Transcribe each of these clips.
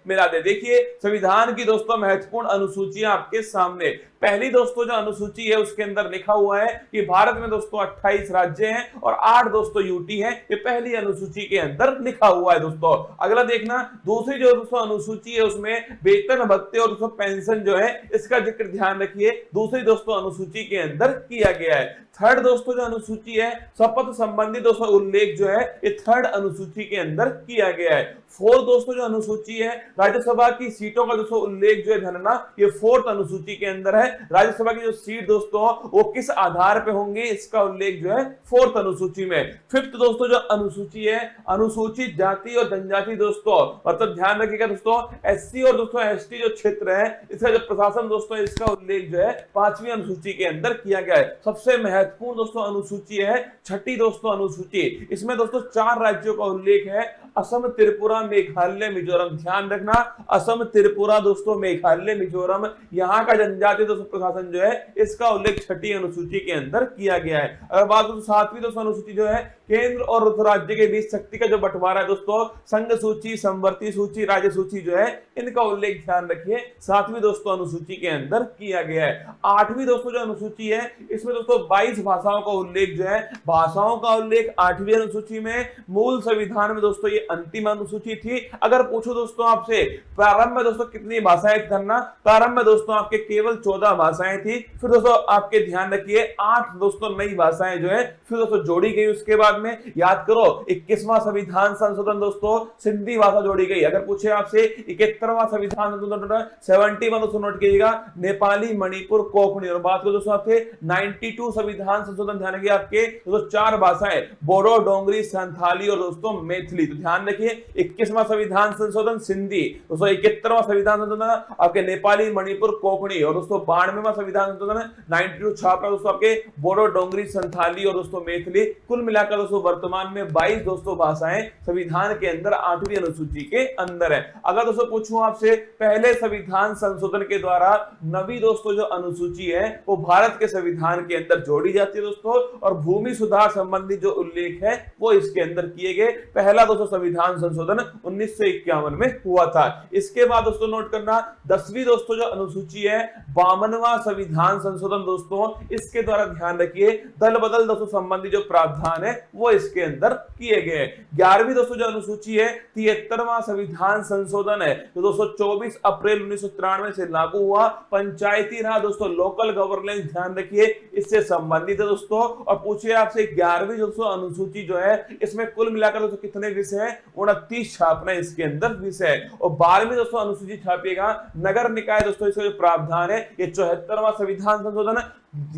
मिला दे। देखिए संविधान की दोस्तों महत्वपूर्ण अनुसूचियां आपके सामने। पहली दोस्तों जो अनुसूची है उसके अंदर लिखा हुआ है कि भारत में दोस्तों 28 राज्य हैं और 8 दोस्तों यूटी हैं। ये पहली अनुसूची के अंदर लिखा हुआ है दोस्तों। अगला देखना, दूसरी जो दोस्तों अनुसूची है उसमें वेतन भत्ते और दोस्तों पेंशन जो है इसका जिक्र ध्यान रखिए दूसरी दोस्तों अनुसूची के अंदर किया गया है। थर्ड दोस्तों जो अनुसूची है शपथ संबंधी दोस्तों उल्लेख जो है ये थर्ड अनुसूची के अंदर किया गया है। फोर्थ दोस्तों जो अनुसूची है राज्यसभा की सीटों का दोस्तों उल्लेख जो है ध्यान रखना ये फोर्थ अनुसूची के अंदर है। राज्यसभा की जो सीट दोस्तों वो किस आधार पे होंगे इसका उल्लेख जो है फोर्थ अनुसूची में। फिफ्थ दोस्तों जो अनुसूची है अनुसूचित जाति और जनजाति दोस्तों, मतलब ध्यान रखिएगा दोस्तों एससी और दोस्तों एसटी जो क्षेत्र है इसका जो प्रशासन दोस्तों इसका उल्लेख जो है पांचवी अनुसूची के अंदर किया गया है। सबसे महत्वपूर्ण दोस्तों अनुसूची है छठी दोस्तों अनुसूची। इसमें दोस्तों 4 राज्यों का उल्लेख है, असम, त्रिपुरा, मेघालय, मिजोरम। ध्यान रखना असम, त्रिपुरा दोस्तों, मेघालय, मिजोरम, यहाँ का जनजातीय दोस्तों प्रशासन जो है इसका उल्लेख छठी अनुसूची के अंदर किया गया है। अगर बात करें तो 7वीं दोस्तों अनुसूची जो है केंद्र और राज्य के बीच शक्ति का जो बंटवारा है दोस्तों, संघ सूची, समवर्ती सूची, राज्य सूची जो है इनका उल्लेख ध्यान रखिए 7वीं दोस्तों अनुसूची के अंदर किया गया है। 8वीं दोस्तों जो अनुसूची है इसमें दोस्तों 22 भाषाओं का उल्लेख जो है, भाषाओं का उल्लेख 8वीं अनुसूची में। मूल संविधान में दोस्तों ये अंतिम अनुसूची थी। अगर पूछो दोस्तों आपसे प्रारंभ में दोस्तों कितनी भाषाएं करना, प्रारंभ में दोस्तों आपके केवल 14 भाषाएं थी। फिर दोस्तों आपके ध्यान रखिए 8 दोस्तों नई भाषाएं जो है फिर दोस्तों जोड़ी गई। उसके बाद में याद करो 21वां संविधान संशोधन दोस्तों सिंधी भाषा जोड़ी गई। अगर पूछे आपसे 71वां संविधान संशोधन 71 दोस्तों नोट कीजिएगा नेपाली, मणिपुर, कोंकणी। और बात करो दोस्तों आपसे 92 संविधान संशोधन ध्यान रखिए आपके दोस्तों 4 भाषाएं बोडो, डोंगरी, संथाली और दोस्तों मैथिली। तो ध्यान रखिए 21वां संविधान संशोधन सिंधी दोस्तों, 71वां संविधान संशोधन आपके नेपाली, मणिपुर, कोंकणी और दोस्तों 92वां संविधान संशोधन 92 छापरा दोस्तों आपके बोडो, डोंगरी, संथाली और दोस्तों मैथिली। कुल मिलाकर दोस्तों वर्तमान में 22 दोस्तों भाषाएं संविधान के अंदर 8वीं अनुसूची के अंदर है। अगर दोस्तों पूछूं आपसे पहले संविधान संशोधन के द्वारा 9वीं दोस्तों जो अनुसूची है वो भारत के संविधान के अंदर जोड़ी जाती है दोस्तों, और भूमि सुधार संबंधी जो उल्लेख है वो इसके अंदर किए गए। पहला दोस्तों संविधान संशोधन 1951 में हुआ था। इसके बाद दोस्तों नोट करना 10वीं दोस्तों जो अनुसूची है 52वां संविधान संशोधन दोस्तों, इसके द्वारा ध्यान रखिए दल बदल दोस्तों संबंधी जो प्रावधान है वो इसके अंदर किए गए। 11वीं दोस्तों जो अनुसूची है 73वां संविधान संशोधन है जो दोस्तों 24 अप्रैल 1993 से लागू हुआ। पंचायती राज दोस्तों लोकल गवर्नेंस ध्यान रखिए इससे संबंधित है दोस्तों। और पूछिए आपसे 11वीं दोस्तों अनुसूची जो है इसमें कुल मिलाकर दोस्तों कितने विषय हैं, 29 छापना इसके अंदर विषय है। और 12वीं दोस्तों अनुसूची छापिएगा नगर निकाय दोस्तों, इसका जो प्रावधान है ये 74वां संविधान संशोधन।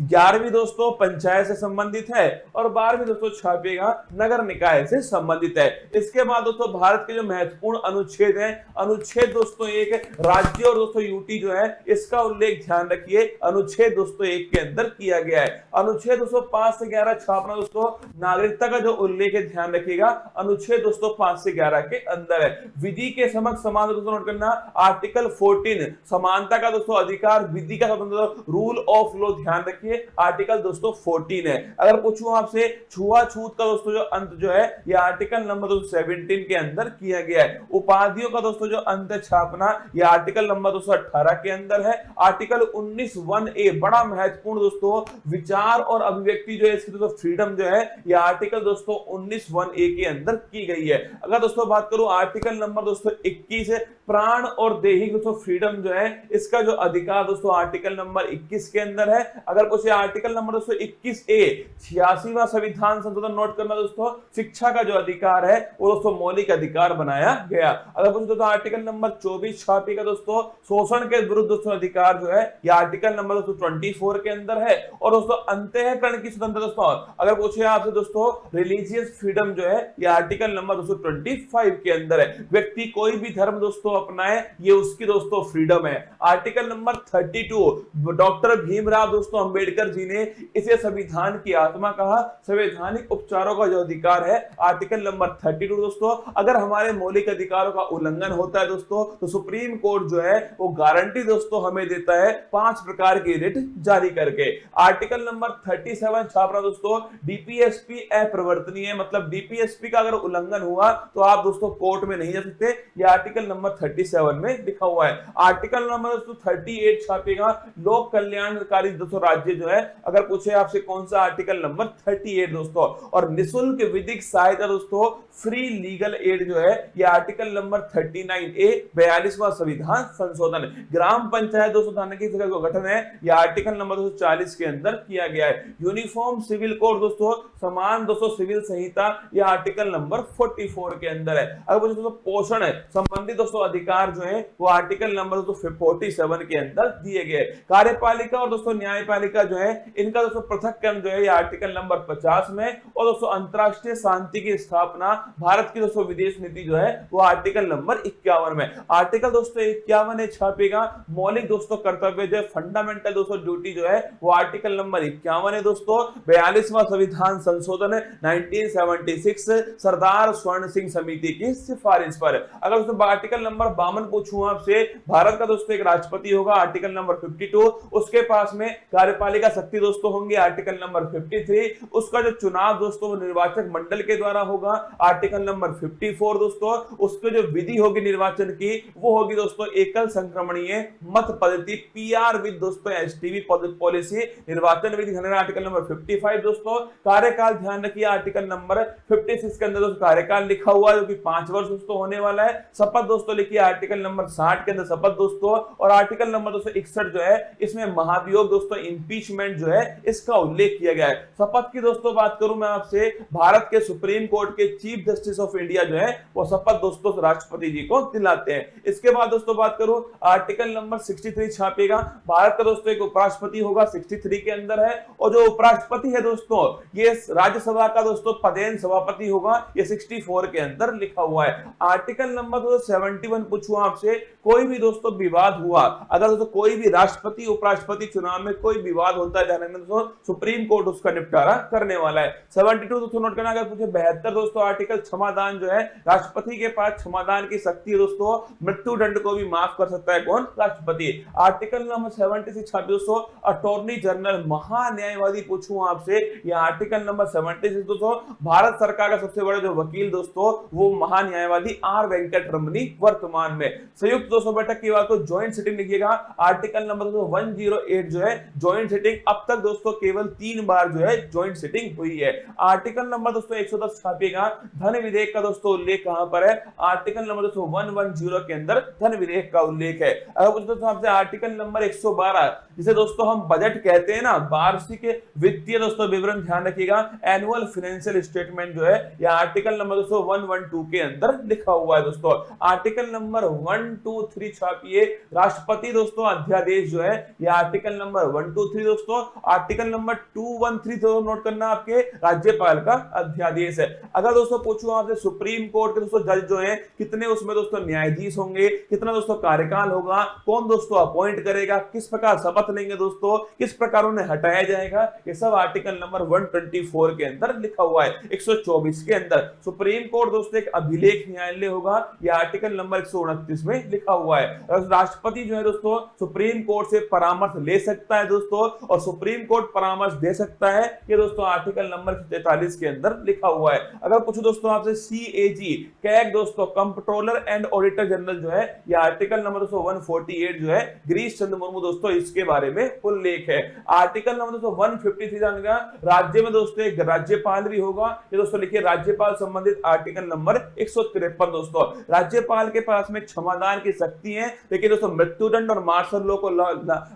11वीं दोस्तों पंचायत से संबंधित है और 12वीं दोस्तों छापिएगा नगर निकाय से संबंधित है। इसके बाद दोस्तों भारत के जो महत्वपूर्ण अनुच्छेद हैं, अनुच्छेद दोस्तों 1 राज्य और दोस्तों यूटी जो है इसका उल्लेख ध्यान रखिए अनुच्छेद दोस्तों 1 के अंदर किया गया है। अनुच्छेद दोस्तों 5 से 11 छापना दोस्तों नागरिकता का जो उल्लेख है ध्यान रखिएगा अनुच्छेद दोस्तों 5 से 11 के अंदर है। विधि के समक्ष समान दोस्तों नोट करना आर्टिकल 14 समानता का दोस्तों अधिकार, विधि का स्वतंत्रता, रूल ऑफ लॉ ध्यान रखिए आर्टिकल दोस्तों 14 है। अगर पूछूं आपसे छुआछूत का दोस्तों जो अंत जो है ये आर्टिकल नंबर 17 के अंदर किया गया है। उपाधियों का दोस्तों जो अंत छापना ये आर्टिकल नंबर 218 के अंदर है। आर्टिकल 19(1)(a) बड़ा महत्वपूर्ण दोस्तों विचार और अभिव्यक्ति जो है इसकी दोस्तों फ्रीडम जो है ये आर्टिकल दोस्तों 19(1)(a) के अंदर की गई है। अगर दोस्तों बात करूं आर्टिकल नंबर दोस्तों 21 है प्राण और देही दोस्तों फ्रीडम जो है इसका जो अधिकार दोस्तों आर्टिकल नंबर 21 के अंदर है। अगर पूछे आर्टिकल नंबर दोस्तों 21(a) 86वां संविधान संशोधन नोट करना दोस्तों शिक्षा का जो अधिकार है वो दोस्तों मौलिक अधिकार बनाया गया। अगर पूछे दोस्तों आर्टिकल नंबर 24 छापिएगा दोस्तों शोषण के विरुद्ध दोस्तों अधिकार जो है ये आर्टिकल नंबर दोस्तों 24 के अंदर है। और दोस्तों अंतःकरण की स्वतंत्रता दोस्तों अगर पूछे आपसे दोस्तों रिलीजियस फ्रीडम जो है ये आर्टिकल नंबर दोस्तों 25 के अंदर है। व्यक्ति कोई भी धर्म दोस्तों अपनाए ये उसकी दोस्तों फ्रीडम है। आर्टिकल नंबर 32 डॉक्टर भीमराव दोस्तों अंबेडकर जी ने इसे संविधान की आत्मा कहा। संवैधानिक उपचारों का जो अधिकार है आर्टिकल नंबर 32 दोस्तों अगर हमारे मौलिक अधिकारों का उल्लंघन होता है दोस्तों तो सुप्रीम कोर्ट जो है वो गारंटी दोस्तों हमें देता है 5 प्रकार की रिट जारी करके। आर्टिकल नंबर 37 छापना दोस्तों डीपीएसपी अप्रवर्तनीय है, मतलब डीपीएसपी का अगर उल्लंघन हुआ तो आप दोस्तों कोर्ट में नहीं जा सकते। यह आर्टिकल नंबर 37 में लिखा हुआ है। आर्टिकल नंबर दोस्तों 38 छापेगा लोक कल्याणकारी दोस्तों राज्य जो है, अगर पूछे आपसे कौन सा आर्टिकल नंबर 38 दोस्तों। और निःशुल्क विधिक सहायता दोस्तों फ्री लीगल एड जो है ये आर्टिकल नंबर 39A 42वां संविधान संशोधन। ग्राम पंचायत दोस्तों थाने की जगह गठन है, यह आर्टिकल नंबर 240 के अंदर किया गया है। यूनिफॉर्म सिविल कोड दोस्तों समान दोस्तों सिविल संहिता यह आर्टिकल नंबर 44 के अंदर है। अगर दोस्तों पोषण है संबंधित दोस्तों अधिकार जो है वो आर्टिकल नंबर 47 के अंदर दिए गए। कार्यपालिका और दोस्तों न्यायपालिका जो है इनका दोस्तों पृथक्करण जो है ये आर्टिकल नंबर 50 में। और दोस्तों अंतरराष्ट्रीय शांति की स्थापना भारत की दोस्तों विदेश नीति जो है वो आर्टिकल नंबर 51 में। आर्टिकल दोस्तों 51 छापेगा मौलिक दोस्तों कर्तव्य जो है फंडामेंटल दोस्तों ड्यूटी जो है वो आर्टिकल नंबर 51 है दोस्तों। 42वां संविधान संशोधन 1976 सरदार स्वर्ण सिंह समिति की सिफारिश पर। अगर दोस्तों आर्टिकल नंबर 52 पूछूं आपसे, भारत का दोस्तों एक राष्ट्रपति होगा आर्टिकल नंबर 52, उसके पास में कार्यपालिका शक्ति दोस्तों होंगे आर्टिकल नंबर 53, उसका जो चुनाव दोस्तों वो निर्वाचक मंडल के द्वारा होगा आर्टिकल नंबर 54 दोस्तों, उसके जो विधि होगी निर्वाचन की वो होगी दोस्तों एकल संक्रमणीय मत पद्धति पीआर विद दोस्तों एसटीवी पॉलिसी निर्वाचन विधि आर्टिकल नंबर 55 दोस्तों। कार्यकाल ध्यान रखिए आर्टिकल नंबर 56 के अंदर दोस्तों कार्यकाल लिखा हुआ है जो कि 5 वर्ष दोस्तों होने वाला है। शपथ दोस्तों लिखिए आर्टिकल नंबर 60 के अंदर शपथ दोस्तों। और आर्टिकल नंबर दोस्तों 61 जो है इसमें महाभियोग दोस्तों इंपीचमेंट जो है इसका उल्लेख किया गया है। शपथ की दोस्तों बात करूं मैं आपसे, भारत के सुप्रीम कोर्ट के चीफ जस्टिस ऑफ इंडिया जो है वो शपथ दोस्तों राष्ट्रपति जी को दिलाते हैं। इसके बाद दोस्तों बात करूं आर्टिकल नंबर 63 छापेगा, भारत का दोस्तों एक उपराष्ट्रपति होगा 63 के अंदर है। और जो उपराष्ट्रपति है दोस्तों ये राज्यसभा का दोस्तों पदेन सभापति होगा, ये 64 के अंदर लिखा हुआ है। आर्टिकल नंबर 71 पूछूं आपसे, कोई भी दोस्तों विवाद हुआ, अगर दोस्तों कोई भी राष्ट्रपति उपराष्ट्रपति चुनाव में कोई विवाद होता है ध्यान रखना दोस्तों सुप्रीम कोर्ट उसका निपटारा करने वाला है। 72 दोस्तों नोट करना, अगर पूछे 72 दोस्तों आर्टिकल क्षमादान जो है, राष्ट्रपति के पास क्षमादान की शक्ति है दोस्तों, मृत्यु दंड को भी माफ कर सकता है कौन, राष्ट्रपति। आर्टिकल नंबर 76 दोस्तों अटॉर्नी जनरल महान्यायवादी पूछूं आपसे, यह आर्टिकल नंबर 76 दोस्तों भारत सरकार का सबसे बड़ा जो वकील दोस्तों वो महान्यायवादी आर वेंकट रमनी वर्तमान में। संयुक्त दोस्तों बैठक की बात तो ज्वाइंट सिटिंग लिखिएगा, आर्टिकल नंबर 108 जो है ज्वाइंट सिटिंग, अब तक दोस्तों केवल 3 बार जो है ज्वाइंट सिटिंग हुई है। आर्टिकल नंबर दोस्तों 110 छापेगा, धन विधेयक का दोस्तों उल्लेख कहां पर है, आर्टिकल नंबर दोस्तों 110 के अंदर धन विधेयक का उल्लेख है। अगर कुछ दोस्तों आपसे आर्टिकल नंबर 112 जिसे दोस्तों हम बजट कहते हैं ना, वार्षिक वित्तीय दोस्तों विवरण ध्यान रखिएगा, एनुअल फाइनेंशियल स्टेटमेंट जो है यह आर्टिकल नंबर दोस्तों 112 के अंदर लिखा हुआ है दोस्तों। आर्टिकल नंबर 123 छापिए, राष्ट्रपति दोस्तों अध्यादेश जो है यह आर्टिकल नंबर 123 दोस्तों। आर्टिकल नंबर 213 तो नोट करना आपके राज्यपाल का अध्यादेश है। अगर दोस्तों पूछूं आपसे सुप्रीम कोर्ट के दोस्तों जज जो है कितने उसमें दोस्तों न्यायाधीश होंगे, कितना दोस्तों कार्यकाल होगा, कौन दोस्तों अपॉइंट करेगा, किस प्रकार शपथ लेंगे दोस्तों, किस प्रकार उन्हें हटाया जाएगा, ये सब आर्टिकल नंबर 124 के अंदर लिखा हुआ है। 124 के अंदर सुप्रीम कोर्ट दोस्तों एक अभिलेख न्यायालय होगा, यह आर्टिकल नंबर 129 में लिखा हुआ है। राष्ट्रपति जो है दोस्तों सुप्रीम कोर्ट से परामर्श ले सकता है दोस्तों, और सुप्रीम कोर्ट परामर्श दे सकता है, ये दोस्तों आर्टिकल नंबर 43 के अंदर लिखा हुआ है। अगर कुछ दोस्तों आपसे सीएजी कैग दोस्तों कंट्रोलर एंड ऑडिटर जनरल जो है यह आर्टिकल नंबर दोस्तों 148 जो है गिरीश चंद्र मुर्मू दोस्तों इसके बारे में उल्लेख है। आर्टिकल नंबर दोस्तों 153 जानेगा, राज्य में दोस्तों एक राज्यपाल भी होगा, ये दोस्तों लिखिए राज्यपाल संबंधित आर्टिकल नंबर 153 दोस्तों। राज्यपाल के पास में क्षमादान की शक्ति है, लेकिन दोस्तों मृत्युदंड और मार्शल लॉ को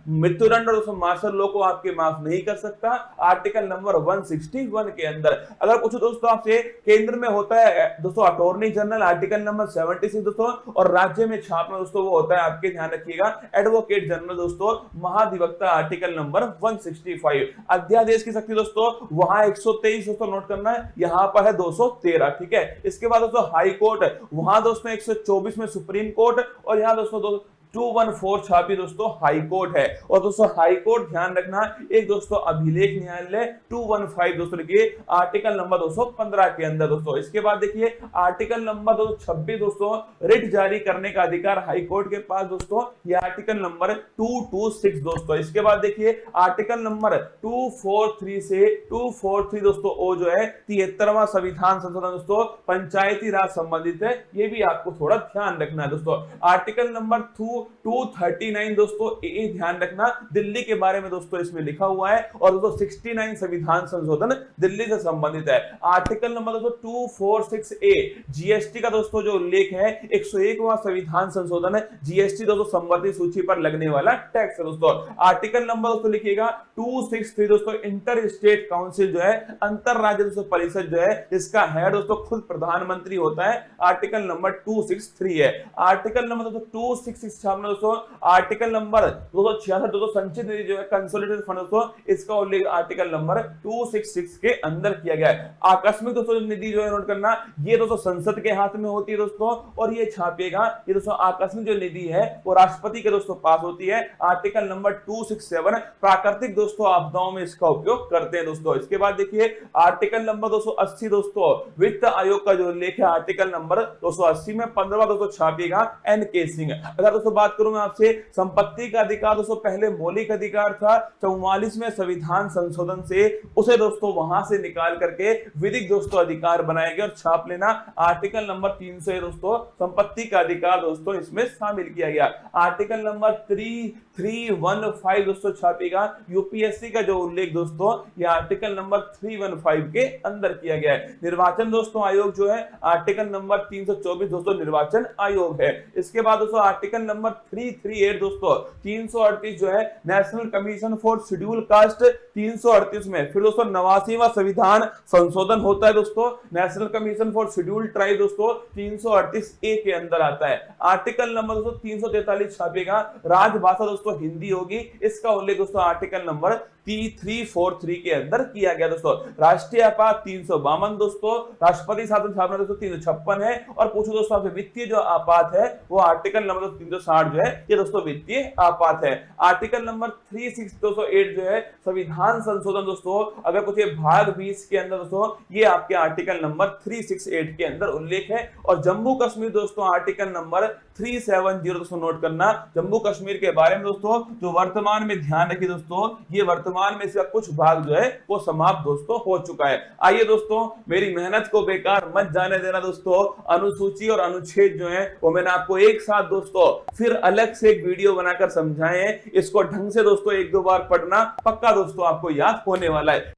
मृत्युदंड और दोस्तों मार्शल लॉ को आपके माफ नहीं कर सकता, आर्टिकल नंबर 161 के अंदर। अगर कुछ दोस्तों आपसे केंद्र में होता है दोस्तों अटॉर्नी जनरल आर्टिकल नंबर 76 दोस्तों, और राज्य में छापना दोस्तों वो होता है आपके ध्यान रखिएगा एडवोकेट जनरल दोस्तों महाधिवक्ता आर्टिकल नंबर 165। अध्यादेश की शक्ति दोस्तों वहां 123 दोस्तों नोट करना है, यहां पर है 213 ठीक है। इसके बाद दोस्तों हाई कोर्ट, वहां दोस्तों 124 में सुप्रीम कोर्ट, और यहां दोस्तों 214 छापी दोस्तों हाई कोर्ट है। और दोस्तों हाई कोर्ट ध्यान रखना, एक दोस्तों अभिलेख न्यायालय 215 दोस्तों लिखिए आर्टिकल नंबर 215 के अंदर दोस्तों। इसके बाद देखिए आर्टिकल नंबर 226 दोस्तों रिट जारी करने का अधिकार हाई कोर्ट के पास दोस्तों, ये आर्टिकल नंबर 226 दोस्तों। इसके बाद देखिए आर्टिकल नंबर 243 से 243 दोस्तों ओ जो है 73वां संविधान संशोधन दोस्तों पंचायती राज संबंधित है, ये भी आपको थोड़ा ध्यान रखना है दोस्तों। आर्टिकल नंबर 239 दोस्तों ए ध्यान रखना, दिल्ली के बारे में दोस्तों इसमें लिखा हुआ है। और दोस्तों 69 संविधान संशोधन दिल्ली से संबंधित है। आर्टिकल नंबर दोस्तों 246 ए जीएसटी का दोस्तों जो उल्लेख है 101वां संविधान संशोधन है, जीएसटी दोस्तों संवर्धित सूची पर लगने वाला टैक्स है दोस्तों। आर्टिकल नंबर दोस्तों लिखिएगा 263 दोस्तों इंटर स्टेट काउंसिल जो है अंतर राज्य दोस्तों परिषद जो है इसका हेड दोस्तों खुद प्रधानमंत्री होता है, आर्टिकल नंबर 263 है। आर्टिकल नंबर दोस्तों 266 सामने दोस्तों आर्टिकल नंबर 266 दोस्तों संचित निधि जो है कंसोलिडेटेड फंड दोस्तों इसका उल्लेख आर्टिकल नंबर 266 के अंदर किया गया है। आकस्मिक दोस्तों निधि जो है नोट करना, ये दोस्तों संसद के हाथ में होती है दोस्तों, और ये छापेगा ये दोस्तों आकस्मिक जो निधि है वो राष्ट्रपति के दोस्तों पास होती है, आर्टिकल नंबर 267 प्राकृतिक दोस्तों आपदाओं में इसका उपयोग करते हैं दोस्तों। इसके बाद देखिए आर्टिकल नंबर 280 दोस्तों वित्त आयोग का जो उल्लेख है आर्टिकल नंबर 280 में 15वां दोस्तों छापेगा एन के सिंह। अगर दोस्तों बात करूं मैं आपसे संपत्ति का अधिकार दोस्तों पहले मौलिक अधिकार था, 44वें संविधान संशोधन से उसे दोस्तों वहां से निकाल करके विधिक दोस्तों अधिकार बनाया गया और छाप लेना आर्टिकल नंबर 300 दोस्तों संपत्ति का अधिकार दोस्तों इसमें शामिल किया गया। आर्टिकल नंबर 315 दोस्तों छापेगा यूपीएससी का जो उल्लेख दोस्तों ये आर्टिकल नंबर 315 के अंदर किया गया है। निर्वाचन दोस्तों आयोग जो है आर्टिकल नंबर 324 दोस्तों निर्वाचन आयोग है। इसके बाद दोस्तों आर्टिकल नंबर 338 दोस्तों 338 जो है national commission for schedule caste 338 में फिर दोस्तों 89वां संविधान संशोधन होता है दोस्तों, national commission for schedule tribe दोस्तों 338 ए के अंदर आता है। आर्टिकल नंबर दोस्तों 343 छापेगा राजभाषा दोस्तों हिंदी होगी, इसका उल्लेख दोस्तों आर्टिकल नंबर 343 के अंदर किया गया दोस्तों। राष्ट्रीय आपात 352 दोस्तों, राष्ट्रपति शासन स्थापना दोस्तों 356 है। और पूछो दोस्तों आपसे वित्तीय जो आपात है वो आर्टिकल नंबर 360 जो है ये दोस्तों वित्तीय आपात है। आर्टिकल नंबर 368 जो है संविधान संशोधन दोस्तों, अगर कुछ भाग 20 के अंदर दोस्तों ये आपके आर्टिकल नंबर 368 के अंदर उल्लेख है। और जम्मू कश्मीर दोस्तों आर्टिकल नंबर 370 दोस्तों नोट करना, जम्मू कश्मीर के बारे में दोस्तों जो वर्तमान में ध्यान रखिए दोस्तों ये वर्तमान में इसका कुछ भाग जो है वो समाप्त दोस्तों हो चुका है। आइए दोस्तों मेरी मेहनत को बेकार मत जाने देना दोस्तों, अनुसूची और अनुच्छेद जो है वो मैंने आपको एक साथ दोस्तों फिर अलग से एक वीडियो बनाकर समझाए हैं, इसको ढंग से दोस्तों एक दो बार पढ़ना, पक्का दोस्तों आपको याद होने वाला है।